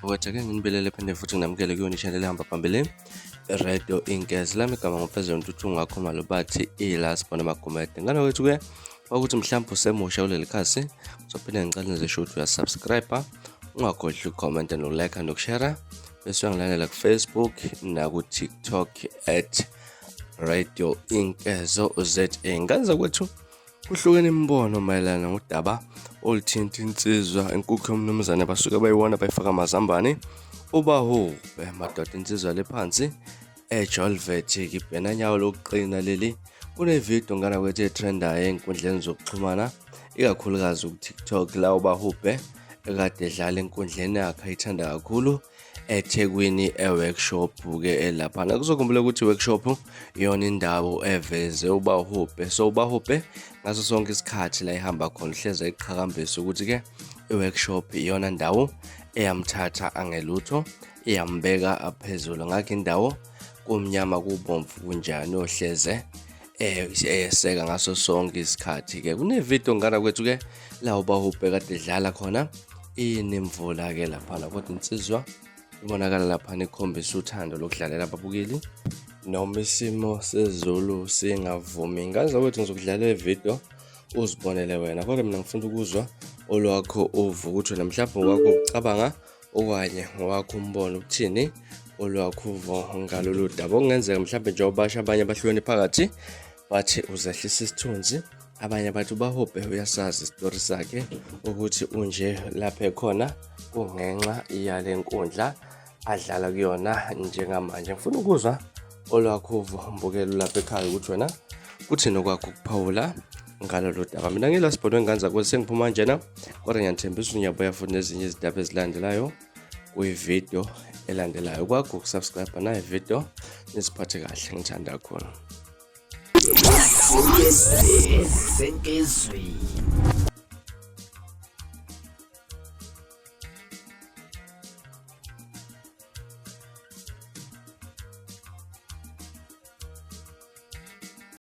Okwethake nginibelele phinde futhi nginamukele kuyona i-channel ehamba phambili Radio Inkezi. Lami igama nguPresident Uthunga ngakho malo bathi ilasibona amagumede. Ngane wethu-ke ukuthi mhlawumbe usemusha kuleli khasi uzophinda ngicela nizisho ukuthi uyasubscribe, ungakhohlwa ucomment no-like nokushare, bese uyangilandela ku-Facebook naku-TikTok @Radio Inkezo ZA. Nganza kwethu kuhlukene imibono mayelana ngodaba oluthinta insizwa inkukhu yomnumzane basuke bayiwona bayifaka amazambane ubahube madoda insizwa lephansi eJolvet ibhena nyawo lokuqina leli. Kunevideo ngana kwethu etrendayo enkundleni zokuxhumana ikakhulukazi ku-TikTok la ubahube ekade edlala enkundleni yakhe ayithanda kakhulu eThekwini workshop-ke elaphana. Kuzokhumbula ukuthi workshop iyona indawo eveze ubahube, so ubahube ngaso sonke isikhathi la ihamba khona uhleze iqhakambisa ukuthi-ke i-workshop iyona ndawo eyamthatha angelutho, iyambeka aphezulu. Ngakho indawo kumnyama kubomvu kunjani ohleze eyeseka ngaso sonke isikhathi-ke. Kunevideo ngana kwethu-ke la ubahube kade edlala khona inemvula-ke laphana, kodwa insizwa ibonakala laphana ikhombisa uthando lokudlalela ababukeli noma isimo sezulu singavumi. Ngaza kwethu ngizokudlalela ivideo uzibonele wena, kodwa mina ngifuna ukuzwa olwakho uvuka ukuthi wena mhlawumbe ngokwakho ukucabanga okanye ngokwakho umbono uthini olwakho uvo ngalolu daba. Okungenzeka mhlawumbe njengoba basha abanye bahlukene phakathi bathi uzehlisa isithunzi, abanye bathi ubahube uyasazi isitori sakhe ukuthi unje lapha ekhona kungenxa yale nkundla adlala kuyona njengamanje. Ngifuna ukuzwa olwakho uvo mbukelo lapha ekhaya ukuthi wena kuthini okwakho ukuphawula ngalolu daba. Mina ngilasibhono enganza kwese sengiphuma njena, kodwa ngiyathembisa ukuthi ngiyabuya futhi nezinye izindaba ezilandelayo kwivideo elandelayo. Kwakho ukusubscribe nayo ivideo nisiphathe kahle, ngithanda kakhulu. Senkezweni